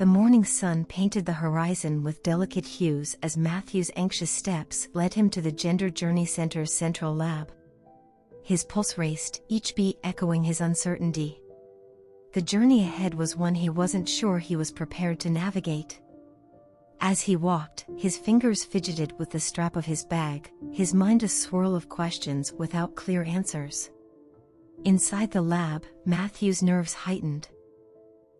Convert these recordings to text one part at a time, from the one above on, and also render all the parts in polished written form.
The morning sun painted the horizon with delicate hues as Matthew's anxious steps led him to the Gender Journey Center's central lab. His pulse raced, each beat echoing his uncertainty. The journey ahead was one he wasn't sure he was prepared to navigate. As he walked, his fingers fidgeted with the strap of his bag, his mind a swirl of questions without clear answers. Inside the lab, Matthew's nerves heightened.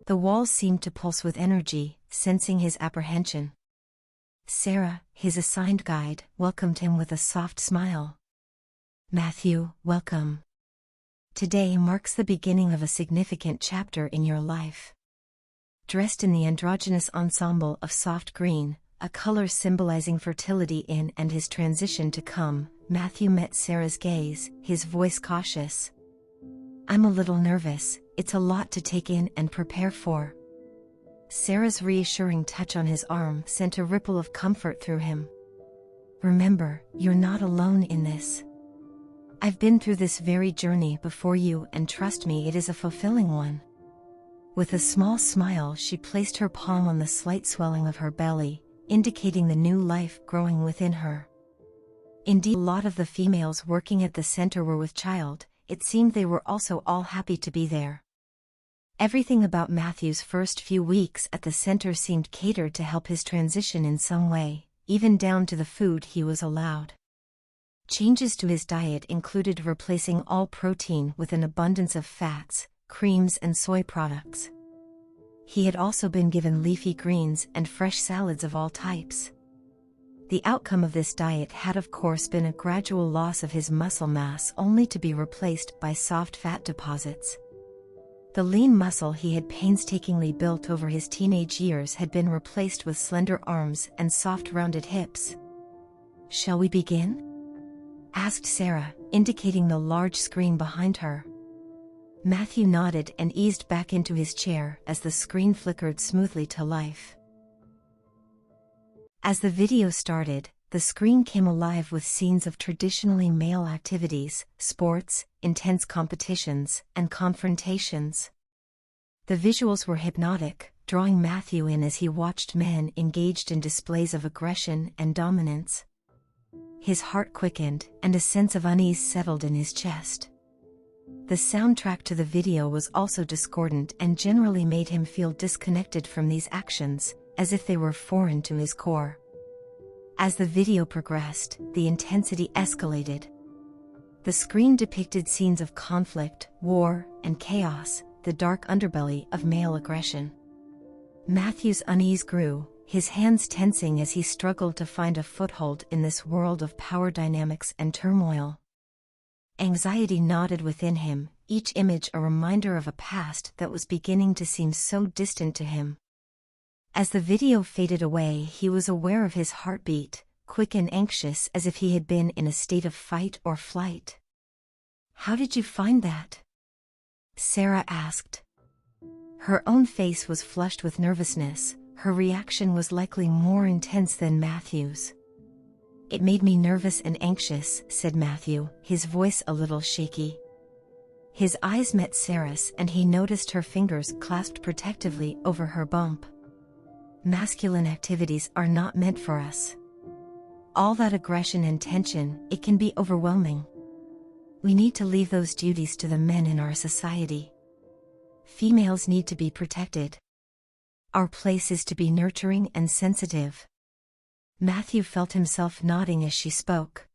The walls seemed to pulse with energy, sensing his apprehension. Sarah, his assigned guide, welcomed him with a soft smile. "Matthew, welcome. Today marks the beginning of a significant chapter in your life." Dressed in the androgynous ensemble of soft green, a color symbolizing fertility in and his transition to come, Matthew met Sarah's gaze, his voice cautious. "I'm a little nervous, it's a lot to take in and prepare for." Sarah's reassuring touch on his arm sent a ripple of comfort through him. "Remember, you're not alone in this. I've been through this very journey before you, and trust me, it is a fulfilling one." With a small smile, she placed her palm on the slight swelling of her belly, indicating the new life growing within her. Indeed, a lot of the females working at the center were with child. It seemed they were also all happy to be there. Everything about Matthew's first few weeks at the center seemed catered to help his transition in some way, even down to the food he was allowed. Changes to his diet included replacing all protein with an abundance of fats, creams and soy products. He had also been given leafy greens and fresh salads of all types. The outcome of this diet had of course been a gradual loss of his muscle mass, only to be replaced by soft fat deposits. The lean muscle he had painstakingly built over his teenage years had been replaced with slender arms and soft rounded hips. "Shall we begin?" asked Sarah, indicating the large screen behind her. Matthew nodded and eased back into his chair as the screen flickered smoothly to life. As the video started, the screen came alive with scenes of traditionally male activities, sports, intense competitions, and confrontations. The visuals were hypnotic, drawing Matthew in as he watched men engaged in displays of aggression and dominance. His heart quickened, and a sense of unease settled in his chest. The soundtrack to the video was also discordant and generally made him feel disconnected from these actions, as if they were foreign to his core. As the video progressed, the intensity escalated. The screen depicted scenes of conflict, war, and chaos, the dark underbelly of male aggression. Matthew's unease grew, his hands tensing as he struggled to find a foothold in this world of power dynamics and turmoil. Anxiety knotted within him, each image a reminder of a past that was beginning to seem so distant to him. As the video faded away, he was aware of his heartbeat, quick and anxious as if he had been in a state of fight or flight. "How did you find that?" Sarah asked. Her own face was flushed with nervousness. Her reaction was likely more intense than Matthew's. "It made me nervous and anxious," said Matthew, his voice a little shaky. His eyes met Sarah's and he noticed her fingers clasped protectively over her bump. "Masculine activities are not meant for us. All that aggression and tension, it can be overwhelming. We need to leave those duties to the men in our society. Females need to be protected. Our place is to be nurturing and sensitive." Matthew felt himself nodding as she spoke.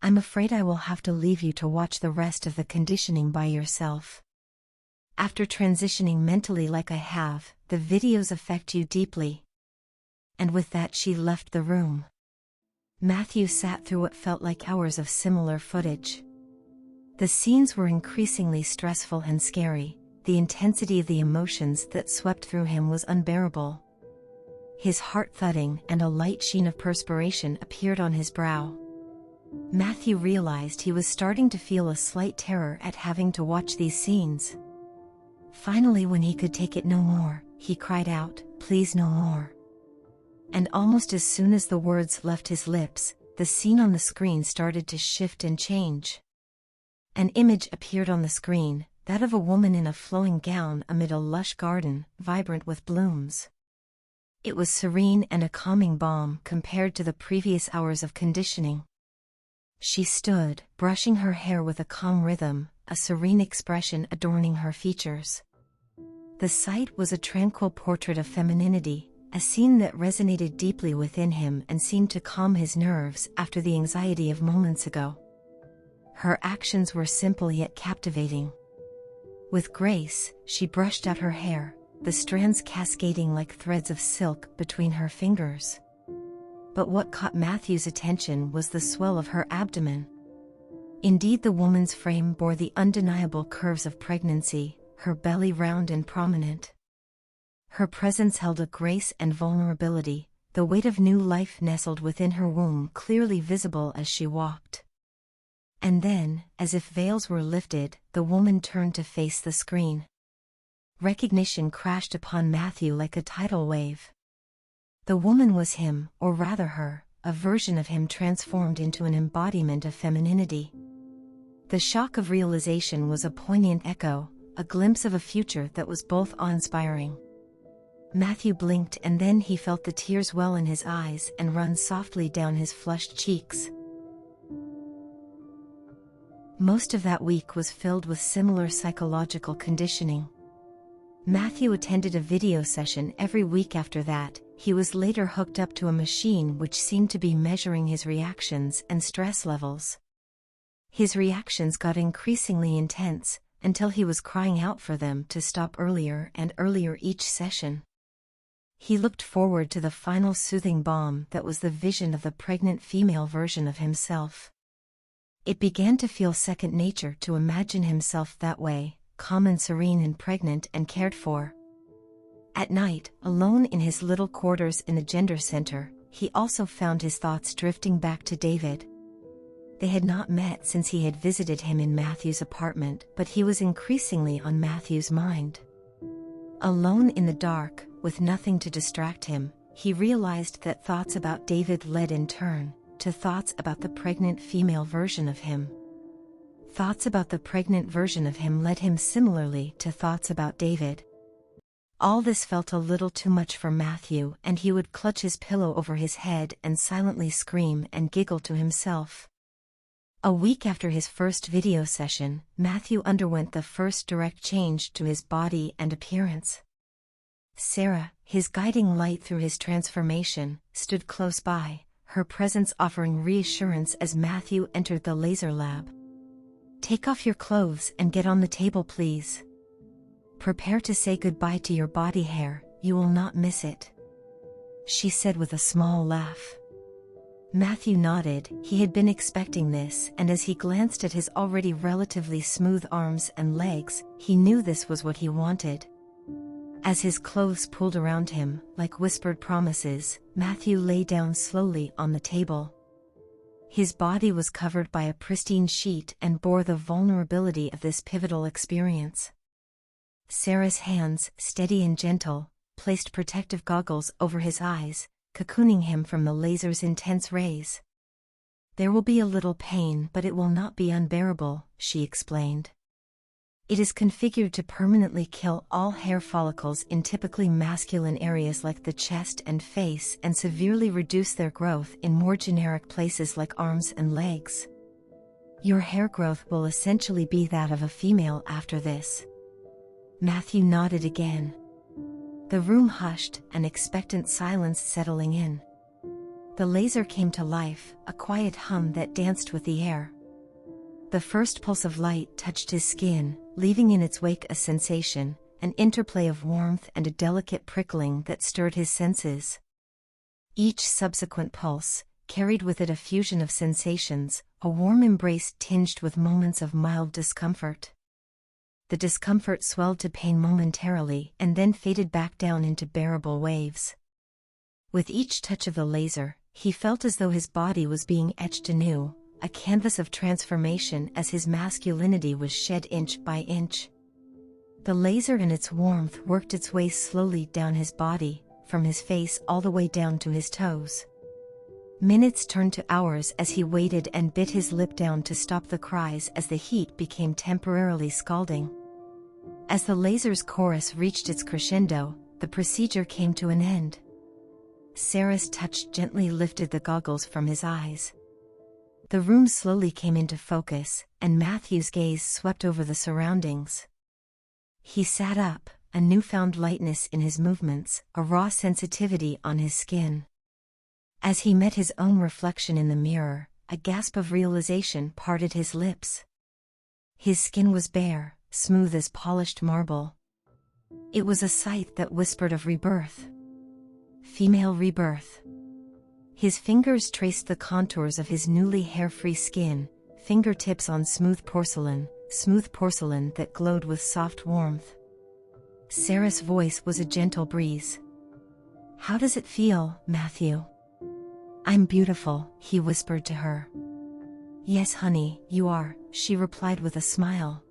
"I'm afraid I will have to leave you to watch the rest of the conditioning by yourself. After transitioning mentally like I have, the videos affect you deeply." And with that she left the room. Matthew sat through what felt like hours of similar footage. The scenes were increasingly stressful and scary. The intensity of the emotions that swept through him was unbearable. His heart thudding and a light sheen of perspiration appeared on his brow. Matthew realized he was starting to feel a slight terror at having to watch these scenes. Finally, when he could take it no more, he cried out, "Please, no more." And almost as soon as the words left his lips, the scene on the screen started to shift and change. An image appeared on the screen, that of a woman in a flowing gown amid a lush garden, vibrant with blooms. It was serene and a calming balm compared to the previous hours of conditioning. She stood, brushing her hair with a calm rhythm, a serene expression adorning her features. The sight was a tranquil portrait of femininity, a scene that resonated deeply within him and seemed to calm his nerves after the anxiety of moments ago. Her actions were simple yet captivating. With grace, she brushed out her hair, the strands cascading like threads of silk between her fingers. But what caught Matthew's attention was the swell of her abdomen. Indeed, the woman's frame bore the undeniable curves of pregnancy, her belly round and prominent. Her presence held a grace and vulnerability, the weight of new life nestled within her womb clearly visible as she walked. And then, as if veils were lifted, the woman turned to face the screen. Recognition crashed upon Matthew like a tidal wave. The woman was him, or rather her, a version of him transformed into an embodiment of femininity. The shock of realization was a poignant echo, a glimpse of a future that was both awe-inspiring. Matthew blinked, and then he felt the tears well in his eyes and run softly down his flushed cheeks. Most of that week was filled with similar psychological conditioning. Matthew attended a video session every week after that. He was later hooked up to a machine which seemed to be measuring his reactions and stress levels. His reactions got increasingly intense, until he was crying out for them to stop earlier and earlier each session. He looked forward to the final soothing balm that was the vision of the pregnant female version of himself. It began to feel second nature to imagine himself that way, calm and serene and pregnant and cared for. At night, alone in his little quarters in the gender center, he also found his thoughts drifting back to David. They had not met since he had visited him in Matthew's apartment, but he was increasingly on Matthew's mind. Alone in the dark, with nothing to distract him, he realized that thoughts about David led in turn to thoughts about the pregnant female version of him. Thoughts about the pregnant version of him led him similarly to thoughts about David. All this felt a little too much for Matthew, and he would clutch his pillow over his head and silently scream and giggle to himself. A week after his first video session, Matthew underwent the first direct change to his body and appearance. Sarah, his guiding light through his transformation, stood close by, her presence offering reassurance as Matthew entered the laser lab. "Take off your clothes and get on the table, please. Prepare to say goodbye to your body hair, you will not miss it," she said with a small laugh. Matthew nodded. He had been expecting this, and as he glanced at his already relatively smooth arms and legs, he knew this was what he wanted. As his clothes pulled around him, like whispered promises, Matthew lay down slowly on the table. His body was covered by a pristine sheet and bore the vulnerability of this pivotal experience. Sarah's hands, steady and gentle, placed protective goggles over his eyes, cocooning him from the laser's intense rays. "There will be a little pain, but it will not be unbearable," she explained. "It is configured to permanently kill all hair follicles in typically masculine areas like the chest and face and severely reduce their growth in more generic places like arms and legs. Your hair growth will essentially be that of a female after this." Matthew nodded again. The room hushed, an expectant silence settling in. The laser came to life, a quiet hum that danced with the air. The first pulse of light touched his skin, leaving in its wake a sensation, an interplay of warmth and a delicate prickling that stirred his senses. Each subsequent pulse carried with it a fusion of sensations, a warm embrace tinged with moments of mild discomfort. The discomfort swelled to pain momentarily and then faded back down into bearable waves. With each touch of the laser, he felt as though his body was being etched anew, a canvas of transformation as his masculinity was shed inch by inch. The laser in its warmth worked its way slowly down his body, from his face all the way down to his toes. Minutes turned to hours as he waited and bit his lip down to stop the cries as the heat became temporarily scalding. As the laser's chorus reached its crescendo, the procedure came to an end. Sarah's touch gently lifted the goggles from his eyes. The room slowly came into focus, and Matthew's gaze swept over the surroundings. He sat up, a newfound lightness in his movements, a raw sensitivity on his skin. As he met his own reflection in the mirror, a gasp of realization parted his lips. His skin was bare, smooth as polished marble. It was a sight that whispered of rebirth. Female rebirth. His fingers traced the contours of his newly hair-free skin, fingertips on smooth porcelain that glowed with soft warmth. Sarah's voice was a gentle breeze. "How does it feel, Matthew?" "I'm beautiful," he whispered to her. "Yes, honey, you are," she replied with a smile.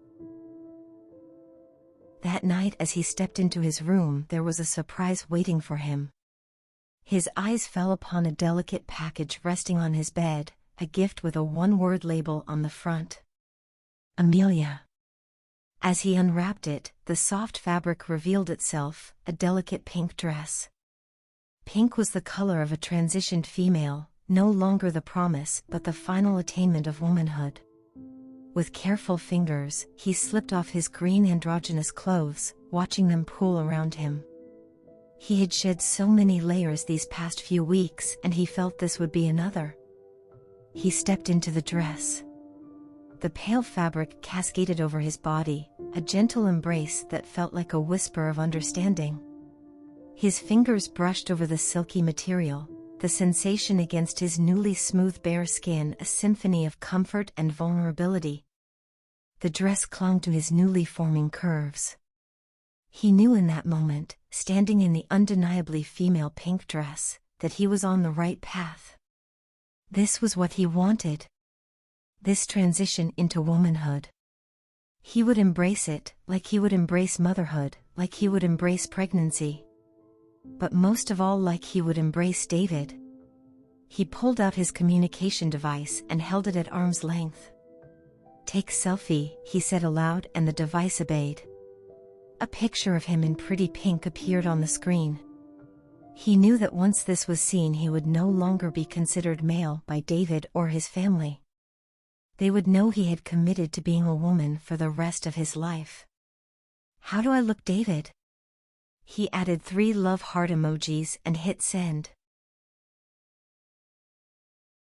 That night, as he stepped into his room, there was a surprise waiting for him. His eyes fell upon a delicate package resting on his bed, a gift with a one-word label on the front. Amelia. As he unwrapped it, the soft fabric revealed itself, a delicate pink dress. Pink was the color of a transitioned female, no longer the promise but the final attainment of womanhood. With careful fingers, he slipped off his green androgynous clothes, watching them pool around him. He had shed so many layers these past few weeks, and he felt this would be another. He stepped into the dress. The pale fabric cascaded over his body, a gentle embrace that felt like a whisper of understanding. His fingers brushed over the silky material, the sensation against his newly smooth bare skin a symphony of comfort and vulnerability. The dress clung to his newly forming curves. He knew in that moment, standing in the undeniably female pink dress, that he was on the right path. This was what he wanted. This transition into womanhood. He would embrace it, like he would embrace motherhood, like he would embrace pregnancy. But most of all, like he would embrace David. He pulled out his communication device and held it at arm's length. "Take selfie," he said aloud, and the device obeyed. A picture of him in pretty pink appeared on the screen. He knew that once this was seen, he would no longer be considered male by David or his family. They would know he had committed to being a woman for the rest of his life. "How do I look, David?" He added 3 love heart emojis and hit send.